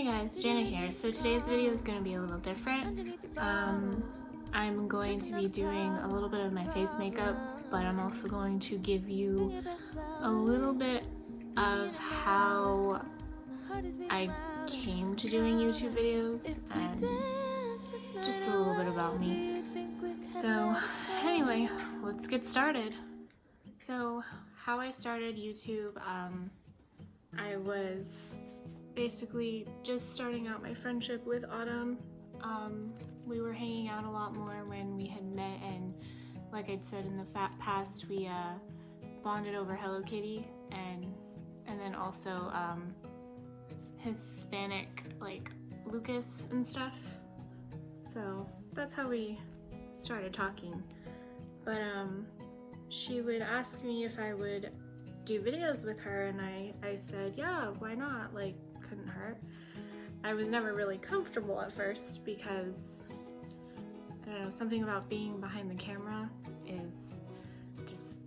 Hey guys, Jana here. So today's video is going to be a little different. I'm going to be doing a little bit of my face makeup, but I'm also going to give you a little bit of how I came to doing YouTube videos and just a little bit about me. So anyway, let's get started. So how I started YouTube, I was basically just starting out my friendship with Autumn. We were hanging out a lot more when we had met, and like I'd said in the past, we bonded over Hello Kitty and then also Hispanic, like Lucas and stuff. So that's how we started talking. But she would ask me if I would do videos with her, and I said, yeah, why not? Like, couldn't hurt. I was never really comfortable at first because, I don't know, something about being behind the camera just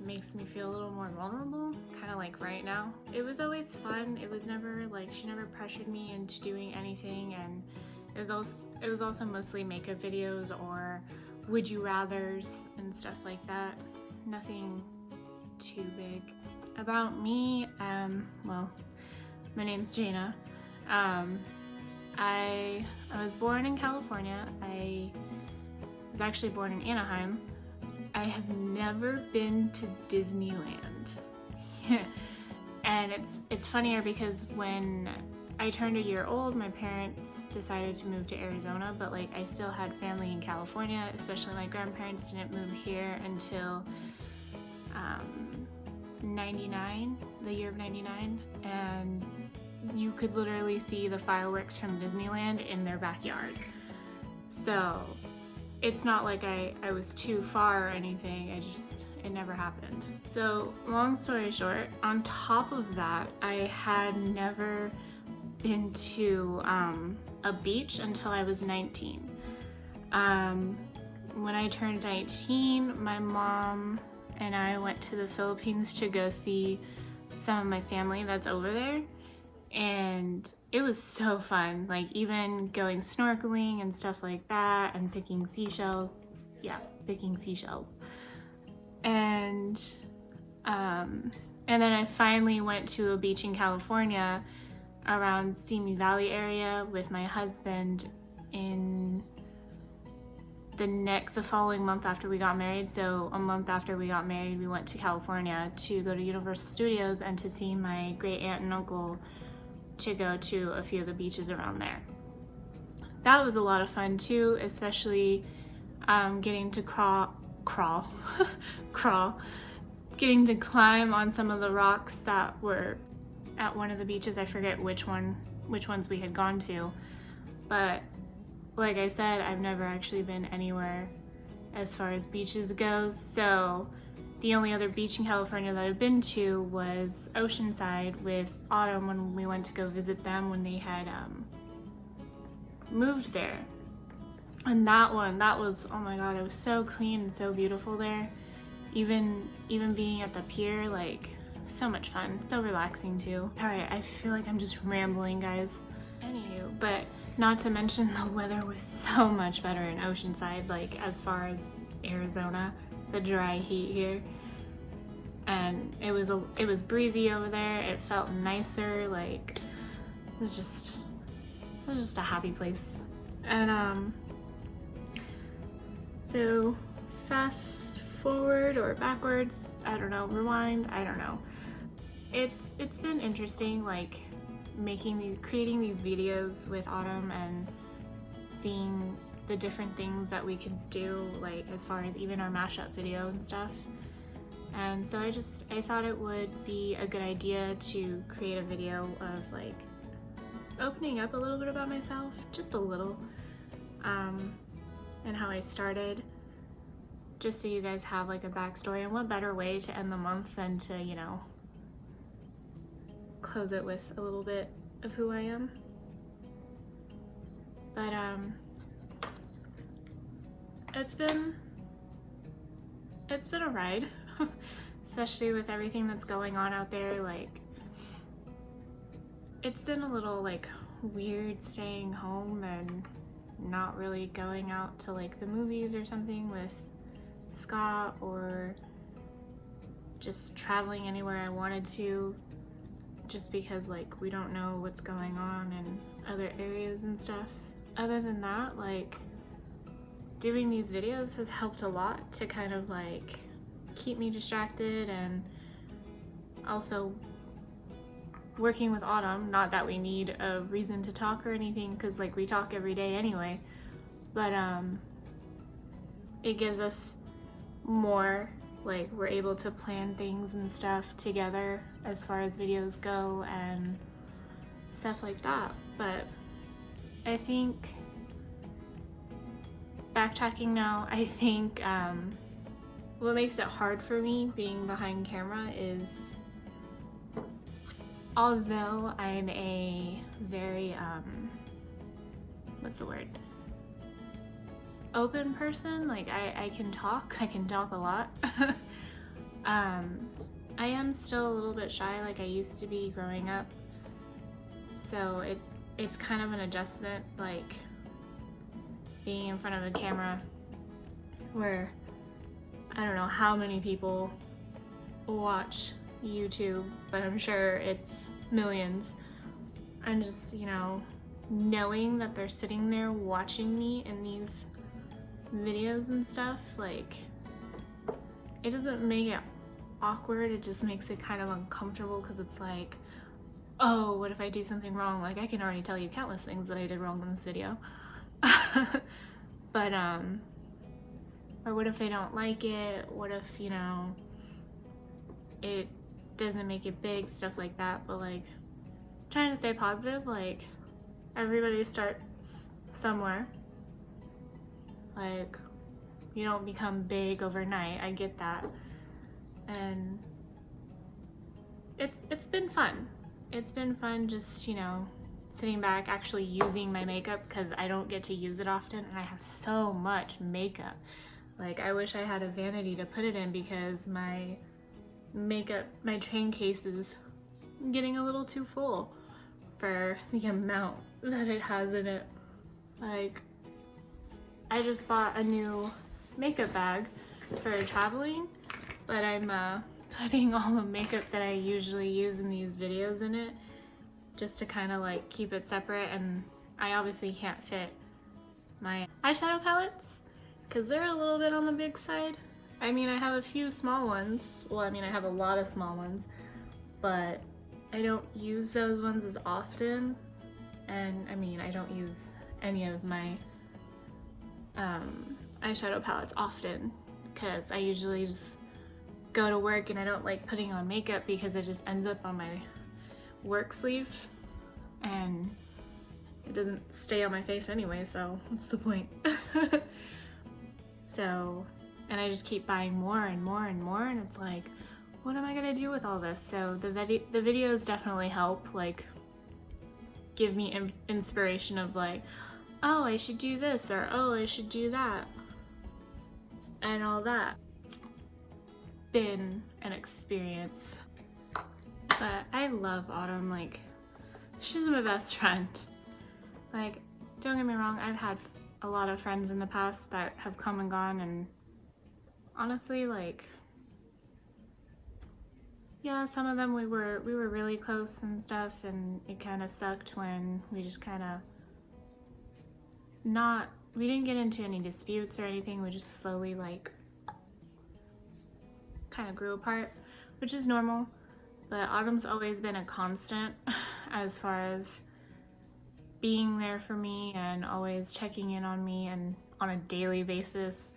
makes me feel a little more vulnerable, kind of like right now. It was always fun. It was never like, she never pressured me into doing anything, and it was also mostly makeup videos or would you rathers and stuff like that. Nothing too big. About me, well, my name's Jana. I was born in California. I was actually born in Anaheim. I have never been to Disneyland. And it's funnier because when I turned a year old, my parents decided to move to Arizona, but like I still had family in California, especially my grandparents didn't move here until 99, the year of 99, and you could literally see the fireworks from Disneyland in their backyard. So it's not like I was too far or anything, it never happened. So long story short, on top of that, I had never been to a beach until I was 19. When I turned 19, my mom and I went to the Philippines to go see some of my family that's over there, and it was so fun, like even going snorkeling and stuff like that and picking seashells. And then I finally went to a beach in California around Simi Valley area with my husband in the following month after we got married. So a month after we got married, we went to California to go to Universal Studios and to see my great aunt and uncle, to go to a few of the beaches around there. That was a lot of fun too, especially getting to getting to climb on some of the rocks that were at one of the beaches. I forget which ones we had gone to, but like I said, I've never actually been anywhere as far as beaches goes. So the only other beach in California that I've been to was Oceanside with Autumn when we went to go visit them when they had moved there. And that was, oh my god, it was so clean and so beautiful there. Even being at the pier, like, so much fun, so relaxing too. All right, I feel like I'm just rambling, guys. Anywho, but not to mention the weather was so much better in Oceanside, like as far as Arizona, the dry heat here. And it was breezy over there. It felt nicer, like it was just a happy place. And so fast forward or backwards, I don't know, rewind, I don't know. It's been interesting, like creating these videos with Autumn and seeing the different things that we could do, like as far as even our mashup video and stuff. And so I thought it would be a good idea to create a video of like opening up a little bit about myself, just a little, and how I started, just so you guys have like a backstory. And what better way to end the month than to, you know, close it with a little bit of who I am. But it's been a ride, especially with everything that's going on out there. Like, it's been a little like weird staying home and not really going out to like the movies or something with Scott, or just traveling anywhere I wanted to, just because like we don't know what's going on in other areas and stuff. Other than that, like doing these videos has helped a lot to kind of like keep me distracted, and also working with Autumn, not that we need a reason to talk or anything, because like we talk every day anyway, but it gives us more, like we're able to plan things and stuff together as far as videos go and stuff like that. But I think, backtracking now, I think what makes it hard for me being behind camera is, although I'm a very, what's the word? Open person, like I can talk a lot. I am still a little bit shy like I used to be growing up. So it's kind of an adjustment, like being in front of a camera where I don't know how many people watch YouTube, but I'm sure it's millions. And just, you know, knowing that they're sitting there watching me in these videos and stuff, like it doesn't make it awkward, it just makes it kind of uncomfortable, because it's like, oh, what if I do something wrong? Like I can already tell you countless things that I did wrong in this video. But or what if they don't like it? What if, you know, it doesn't make it big, stuff like that. But like trying to stay positive, like everybody starts somewhere. Like you don't become big overnight, I get that. And it's been fun. It's been fun just, you know, sitting back, actually using my makeup, because I don't get to use it often, and I have so much makeup. Like I wish I had a vanity to put it in, because my makeup, my train case is getting a little too full for the amount that it has in it. Like I just bought a new makeup bag for traveling, but I'm putting all the makeup that I usually use in these videos in it, just to kind of like keep it separate. And I obviously can't fit my eyeshadow palettes because they're a little bit on the big side. I mean, I have a few small ones. Well, I mean, I have a lot of small ones, but I don't use those ones as often. And I mean, I don't use any of my eyeshadow palettes often, because I usually just go to work and I don't like putting on makeup because it just ends up on my work sleeve and it doesn't stay on my face anyway, so what's the point? So, and I just keep buying more and more and more, and it's like, what am I gonna do with all this? So the videos definitely help, like give me inspiration of like, oh, I should do this, or oh, I should do that, and all that. It's been an experience. But I love Autumn, like, she's my best friend. Like, don't get me wrong, I've had a lot of friends in the past that have come and gone, and honestly, like, yeah, some of them we were really close and stuff, and it kind of sucked when we just kind of we didn't get into any disputes or anything, we just slowly like kind of grew apart, which is normal. But Autumn's always been a constant as far as being there for me and always checking in on me and on a daily basis,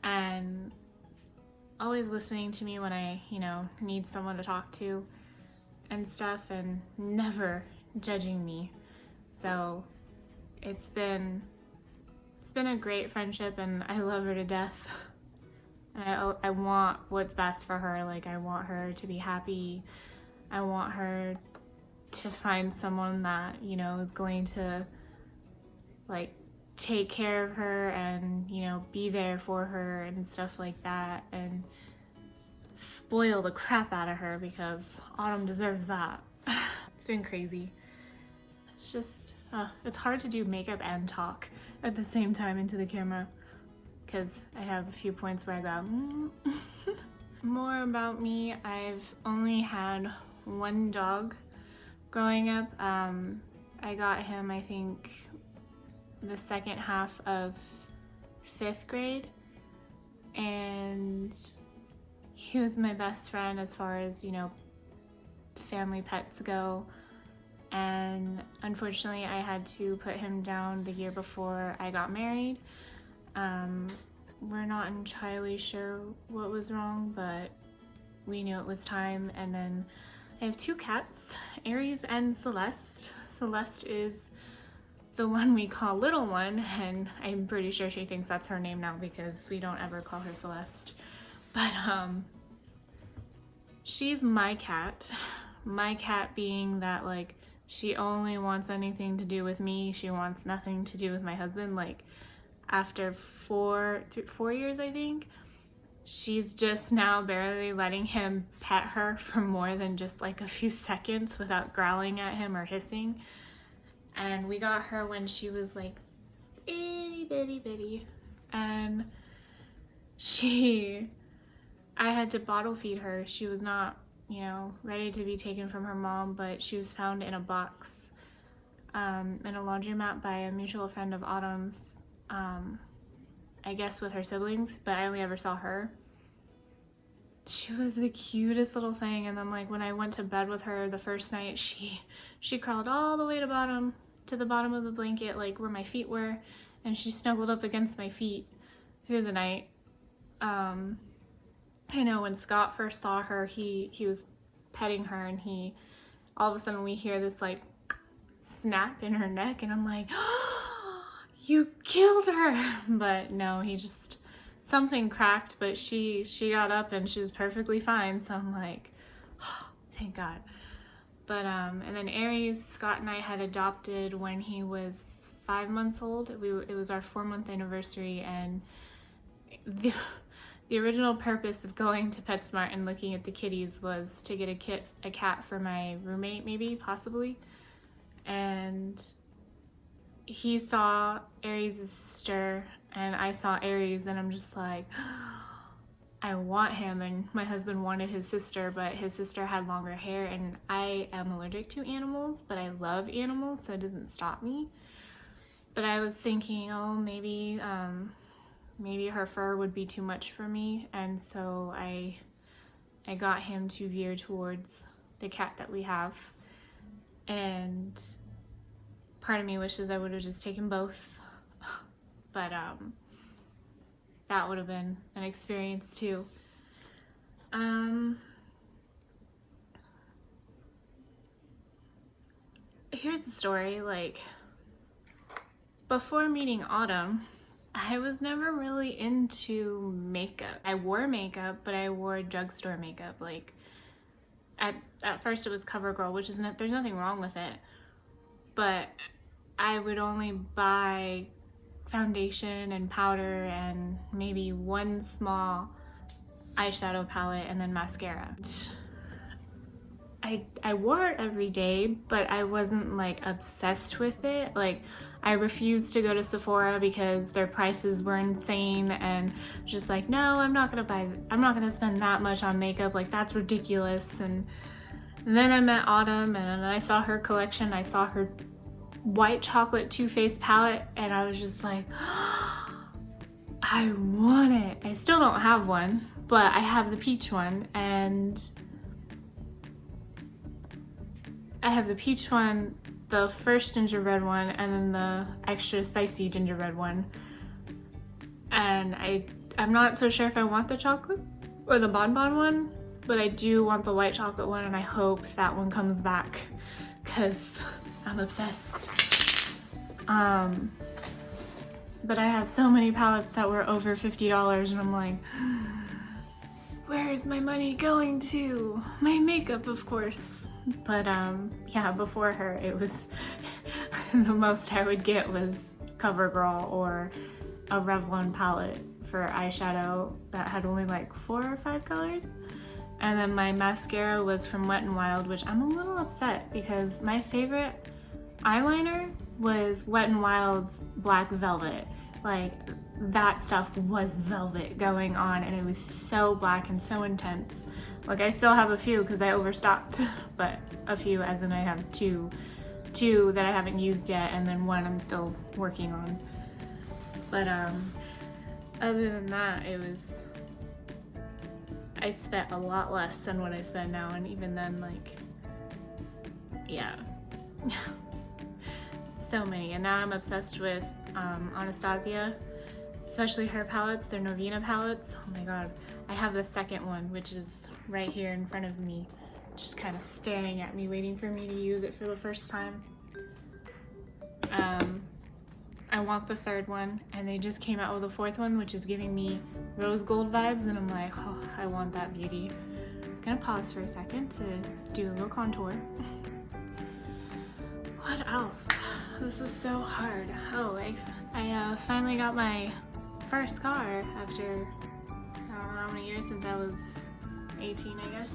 and always listening to me when I, you know, need someone to talk to and stuff, and never judging me. So it's been a great friendship, and I love her to death. And I want what's best for her. Like, I want her to be happy. I want her to find someone that, you know, is going to like take care of her and, you know, be there for her and stuff like that, and spoil the crap out of her, because Autumn deserves that. It's been crazy. It's just, it's hard to do makeup and talk at the same time into the camera because I have a few points where I go, More about me. I've only had one dog growing up. I got him, I think, the second half of 5th grade, and he was my best friend as far as, family pets go. And unfortunately, I had to put him down the year before I got married. We're not entirely sure what was wrong, but we knew it was time. And then I have 2 cats, Aries and Celeste. Celeste is the one we call Little One, and I'm pretty sure she thinks that's her name now because we don't ever call her Celeste. But she's my cat. My cat being that, like, she only wants anything to do with me. She wants nothing to do with my husband. Like, after 4 years, I think, she's just now barely letting him pet her for more than just like a few seconds without growling at him or hissing. And we got her when she was like itty bitty bitty, and I had to bottle feed her. She was not, ready to be taken from her mom, but she was found in a box in a laundromat by a mutual friend of Autumn's, I guess with her siblings, but I only ever saw her. She was the cutest little thing. And then, like, when I went to bed with her the first night, she crawled all the way to the bottom of the blanket, like where my feet were, and she snuggled up against my feet through the night. I know when Scott first saw her, he was petting her, and all of a sudden we hear this like snap in her neck, and I'm like, oh, you killed her. But no, something cracked, but she got up and she was perfectly fine. So I'm like, oh, thank God. But and then Aries, Scott and I had adopted when he was 5 months old. It was our 4-month anniversary, and the original purpose of going to PetSmart and looking at the kitties was to get a cat for my roommate, maybe, possibly. And he saw Aries' sister, and I saw Aries, and I'm just like, I want him. And my husband wanted his sister, but his sister had longer hair, and I am allergic to animals, but I love animals, so it doesn't stop me. But I was thinking, oh, maybe her fur would be too much for me, and so I got him to veer towards the cat that we have. And part of me wishes I would have just taken both, but that would have been an experience too. Here's the story. Like, before meeting Autumn, I was never really into makeup. I wore makeup, but I wore drugstore makeup. Like, at first it was CoverGirl, which there's nothing wrong with it, but I would only buy foundation and powder and maybe one small eyeshadow palette and then mascara. I wore it every day, but I wasn't like obsessed with it. Like, I refused to go to Sephora because their prices were insane, and just like, no, I'm not gonna spend that much on makeup. Like, that's ridiculous. And then I met Autumn, and I saw her collection. I saw her white chocolate Too Faced palette, and I was just like, I want it. I still don't have one, but I have the peach one, and I have the peach one, the first gingerbread one, and then the extra spicy gingerbread one. And I'm not so sure if I want the chocolate or the bonbon one, but I do want the white chocolate one, and I hope that one comes back because I'm obsessed. But I have so many palettes that were over $50, and I'm like, where is my money going to? My makeup, of course. But yeah, before her, it was the most I would get was CoverGirl or a Revlon palette for eyeshadow that had only like 4 or 5 colors. And then my mascara was from Wet n Wild, which I'm a little upset because my favorite eyeliner was Wet n Wild's Black Velvet. Like, that stuff was velvet going on, and it was so black and so intense. Like, I still have a few because I overstocked, but a few as in I have two that I haven't used yet, and then one I'm still working on. But other than that, I spent a lot less than what I spend now, and even then, like, yeah. So many. And now I'm obsessed with Anastasia, especially her palettes, their Novena palettes. Oh my god. I have the second one, which is right here in front of me, just kind of staring at me, waiting for me to use it for the first time. I want the third one, and they just came out with a fourth one, which is giving me rose gold vibes, and I'm like, oh, I want that beauty. I'm gonna pause for a second to do a little contour. What else? This is so hard. Oh, I finally got my first car after, I don't know how many years, since I was 18, I guess.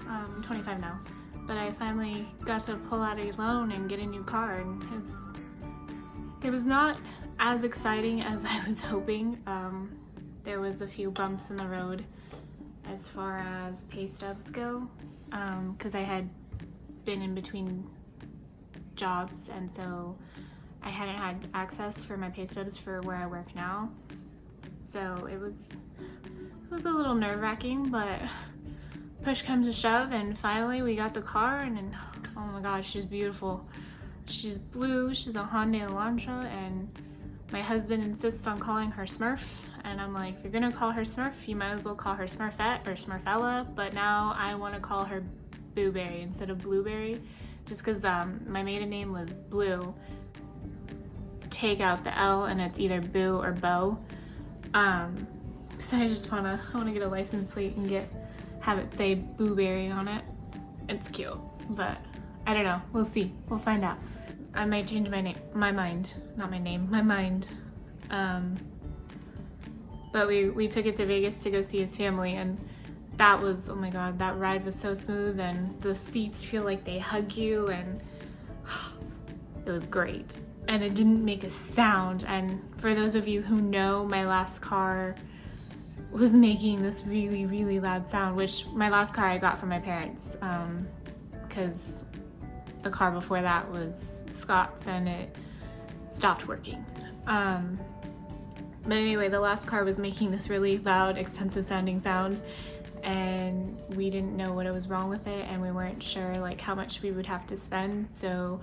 I'm 25 now. But I finally got to pull out a loan and get a new car, and it was not as exciting as I was hoping. There was a few bumps in the road as far as pay stubs go, because I had been in between jobs, and so I hadn't had access for my pay stubs for where I work now. So it was a little nerve-wracking, but push comes to shove, and finally we got the car, and oh my gosh, she's beautiful. She's blue, she's a Hyundai Elantra, and my husband insists on calling her Smurf, and I'm like, if you're gonna call her Smurf, you might as well call her Smurfette or Smurfella, but now I want to call her Blueberry instead of Blueberry, just because my maiden name was Blue. Take out the L and it's either Boo or Bo. So I just wanna get a license plate and have it say Blueberry on it. It's cute, but I don't know. We'll see. We'll find out. I might change my mind. But we took it to Vegas to go see his family, and that was, oh my god, that ride was so smooth, and the seats feel like they hug you, and it was great. And it didn't make a sound, and for those of you who know, my last car was making this really, really loud sound, which my last car I got from my parents, because the car before that was Scott's and it stopped working. But anyway, the last car was making this really loud, expensive sounding sound, and we didn't know what was wrong with it, and we weren't sure like how much we would have to spend, so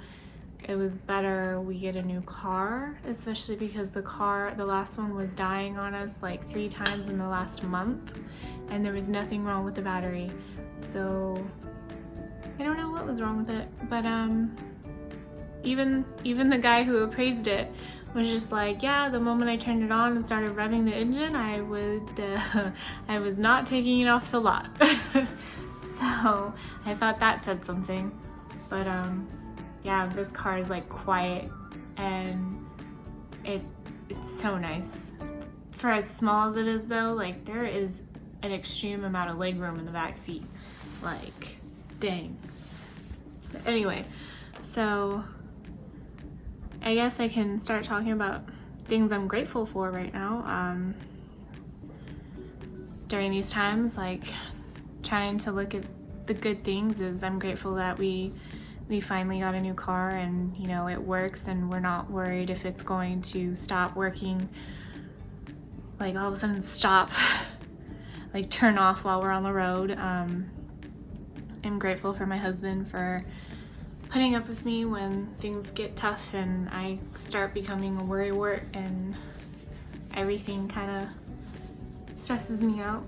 it was better we get a new car, especially because the last one was dying on us like 3 times in the last month, and there was nothing wrong with the battery. So I don't know what was wrong with it, but even the guy who appraised it was just like, yeah, the moment I turned it on and started revving the engine, I was not taking it off the lot. So I thought that said something. But yeah, this car is like quiet, and it's so nice. For as small as it is though, like there is an extreme amount of legroom in the back seat. Like, dang. But anyway, so I guess I can start talking about things I'm grateful for right now. During these times, like trying to look at the good things, is I'm grateful that we finally got a new car, and you know, it works, and we're not worried if it's going to stop working, like all of a sudden stop, like turn off while we're on the road. I'm grateful for my husband for putting up with me when things get tough and I start becoming a worrywart and everything kind of stresses me out.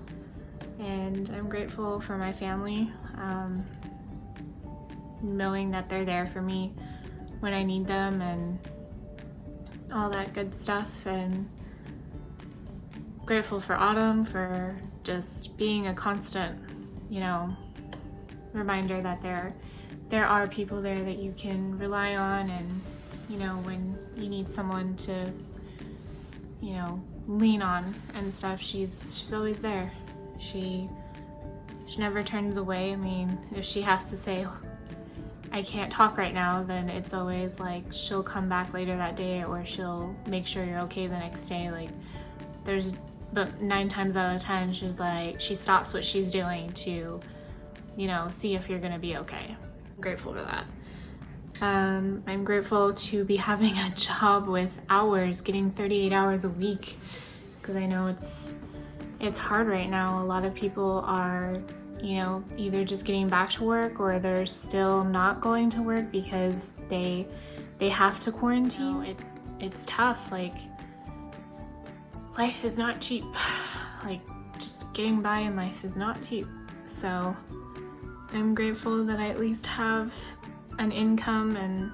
And I'm grateful for my family, knowing that they're there for me when I need them and all that good stuff. And grateful for Autumn for just being a constant, you know, reminder that there are people there that you can rely on, and you know, when you need someone to, you know, lean on and stuff, she's always there. She never turns away. I mean, if she has to say, I can't talk right now, then it's always like she'll come back later that day, or she'll make sure you're okay the next day. Like but 9 times out of 10, she's like, she stops what she's doing to, you know, see if you're gonna be okay. I'm grateful for that. I'm grateful to be having a job with hours, getting 38 hours a week, because I know it's hard right now. A lot of people are, you know, either just getting back to work, or they're still not going to work because they have to quarantine. It's tough. Like, life is not cheap. Like, just getting by in life is not cheap. So I'm grateful that I at least have an income, and,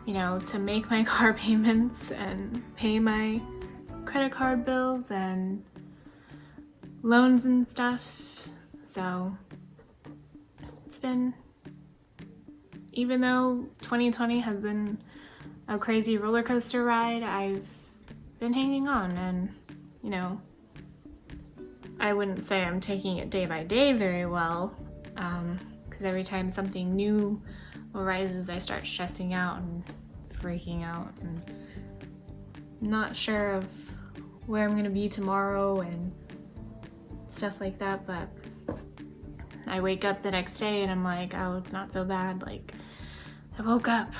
you know, to make my car payments and pay my credit card bills and loans and stuff. So it's been, even though 2020 has been a crazy roller coaster ride, I've been hanging on, and, you know, I wouldn't say I'm taking it day by day very well, because every time something new arises, I start stressing out and freaking out, and not sure of where I'm gonna be tomorrow and stuff like that. But I wake up the next day and I'm like, oh, it's not so bad. Like, I woke up,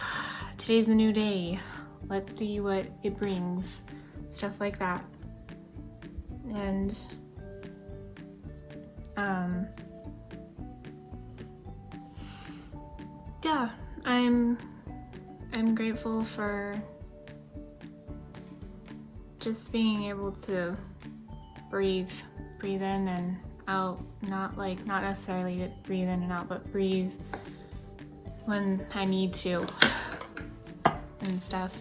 today's a new day, let's see what it brings, stuff like that. And yeah, I'm grateful for just being able to breathe in and out, not necessarily to breathe in and out, but breathe when I need to and stuff.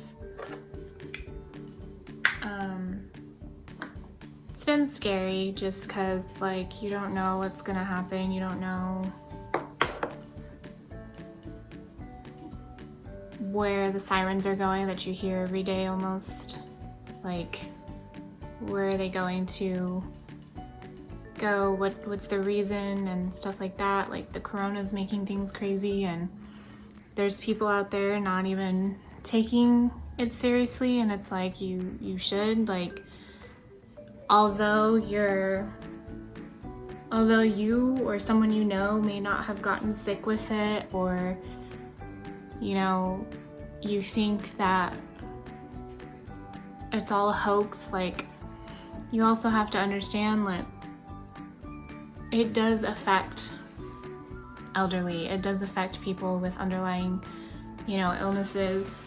It's been scary just because, like, you don't know what's gonna happen. You don't know where the sirens are going that you hear every day almost. Like, where are they going to go? What's the reason and stuff like that. Like, the corona's making things crazy, and there's people out there not even taking it seriously, and it's like, you should. Like, although you or someone you know may not have gotten sick with it, or, you know, you think that it's all a hoax, like, you also have to understand that it does affect elderly. It does affect people with underlying, you know, illnesses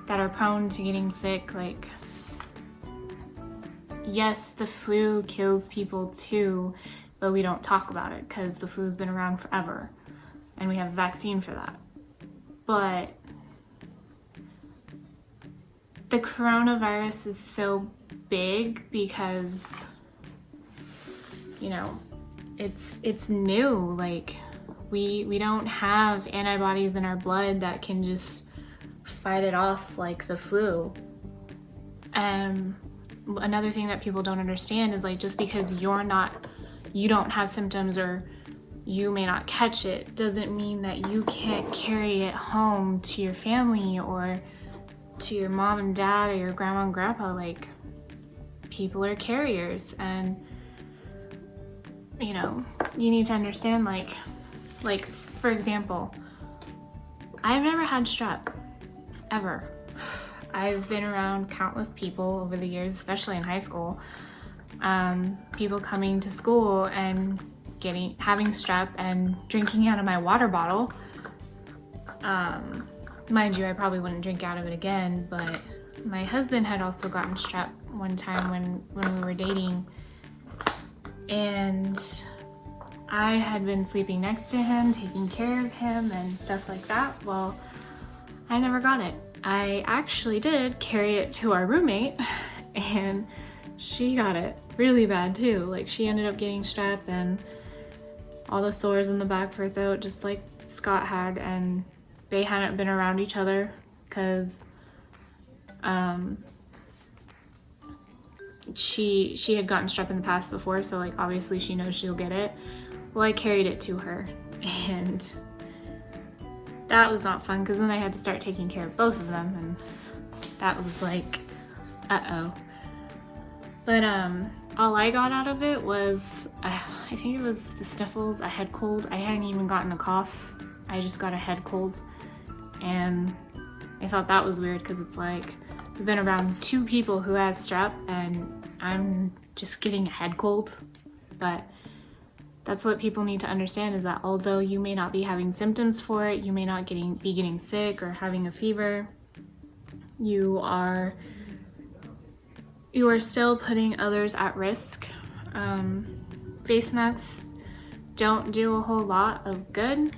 that are prone to getting sick. Like, yes, the flu kills people too, but we don't talk about it because the flu's been around forever and we have a vaccine for that. But the coronavirus is so big because, you know, it's new. Like, we don't have antibodies in our blood that can just fight it off like the flu. Another thing that people don't understand is, like, just because you don't have symptoms, or you may not catch it, doesn't mean that you can't carry it home to your family or to your mom and dad or your grandma and grandpa. Like, people are carriers, and, you know, you need to understand, like for example, I've never had strep, ever. I've been around countless people over the years, especially in high school, people coming to school and having strep and drinking out of my water bottle. Mind you, I probably wouldn't drink out of it again, but my husband had also gotten strep one time when we were dating, and I had been sleeping next to him, taking care of him and stuff like that. Well, I never got it. I actually did carry it to our roommate, and she got it really bad too. Like, she ended up getting strep and all the sores in the back of her throat, just like Scott had, and they hadn't been around each other because she had gotten strep in the past before, so, like, obviously she knows she'll get it. Well, I carried it to her, and that was not fun because then I had to start taking care of both of them, and that was like, uh-oh. But all I got out of it was, I think it was the sniffles, a head cold. I hadn't even gotten a cough. I just got a head cold. And I thought that was weird because it's like, I've been around 2 people who has strep and I'm just getting a head cold. But that's what people need to understand, is that although you may not be having symptoms for it, you may not be getting sick or having a fever, you are still putting others at risk. Face masks don't do a whole lot of good,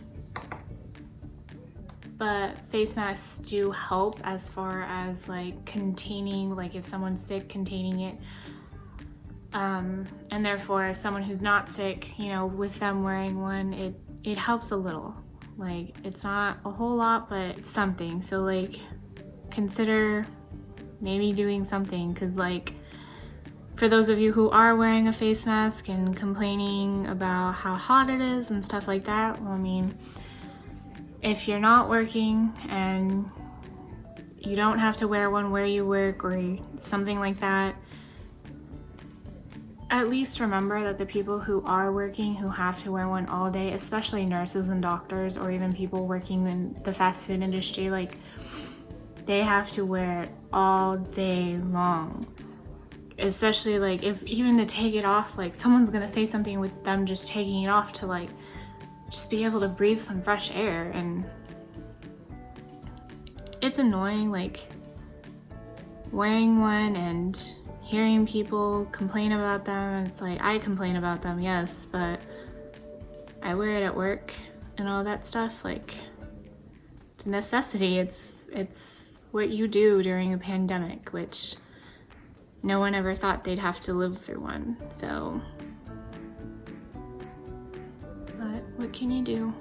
but face masks do help as far as like containing, like if someone's sick, containing it. And therefore someone who's not sick, you know, with them wearing one, it helps a little. Like, it's not a whole lot, but it's something. So like, consider maybe doing something, because like, for those of you who are wearing a face mask and complaining about how hot it is and stuff like that, well, I mean, if you're not working and you don't have to wear one where you work or something like that, at least remember that the people who are working, who have to wear one all day, especially nurses and doctors, or even people working in the fast food industry, like, they have to wear it all day long. Especially like, if even to take it off, like someone's gonna say something with them just taking it off to like just be able to breathe some fresh air, and it's annoying, like wearing one and hearing people complain about them. It's like, I complain about them, yes, but I wear it at work and all that stuff. Like, it's a necessity. It's what you do during a pandemic, which no one ever thought they'd have to live through one. So, but what can you do?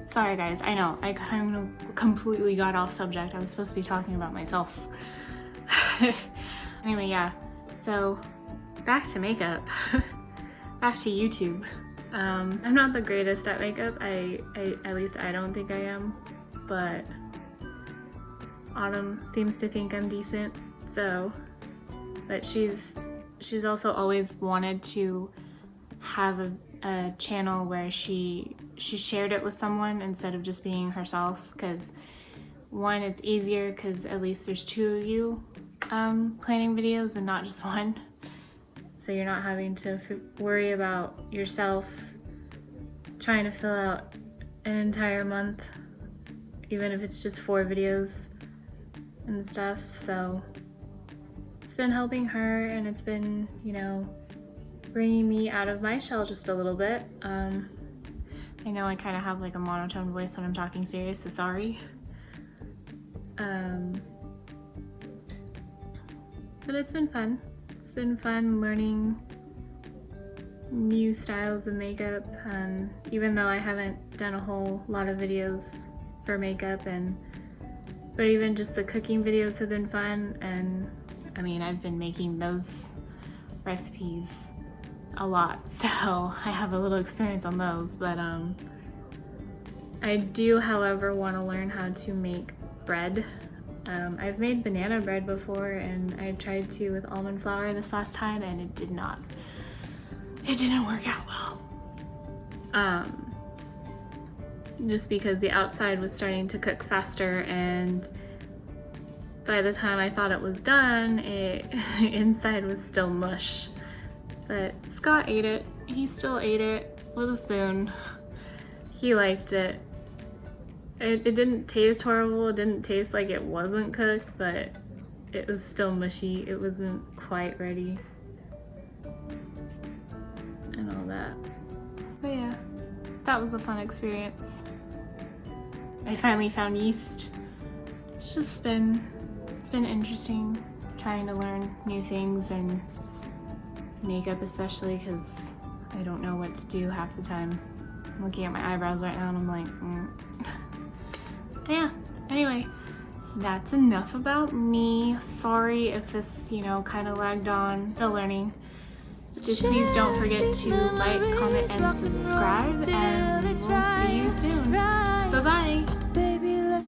Sorry guys, I know, I kind of completely got off subject. I was supposed to be talking about myself. Anyway, yeah, so back to makeup. Back to YouTube. I'm not the greatest at makeup. At least I don't think I am, but Autumn seems to think I'm decent, so. But she's also always wanted to have a channel where she shared it with someone instead of just being herself, because one, it's easier because at least there's 2 of you planning videos and not just one, so you're not having to worry about yourself trying to fill out an entire month, even if it's just 4 videos and stuff. So it's been helping her, and it's been, you know, bringing me out of my shell just a little bit. I know I kind of have like a monotone voice when I'm talking serious, so sorry. But it's been fun. It's been fun learning new styles of makeup, and even though I haven't done a whole lot of videos for makeup, but even just the cooking videos have been fun. And I mean, I've been making those recipes a lot, so I have a little experience on those. But I do, however, want to learn how to make bread. I've made banana bread before, and I tried to with almond flour this last time, and it didn't work out well. Just because the outside was starting to cook faster, and by the time I thought it was done, inside was still mush. But Scott ate it. He still ate it with a spoon. He liked it. It didn't taste horrible. It didn't taste like it wasn't cooked, but it was still mushy. It wasn't quite ready. And all that. But yeah, that was a fun experience. I finally found yeast. It's been interesting trying to learn new things, and makeup especially, because I don't know what to do half the time. I'm looking at my eyebrows right now and I'm like, Yeah, anyway, that's enough about me. Sorry if this, you know, kind of lagged on. Still learning. Just please don't forget to like, comment, and subscribe, and we'll see you soon. Bye-bye!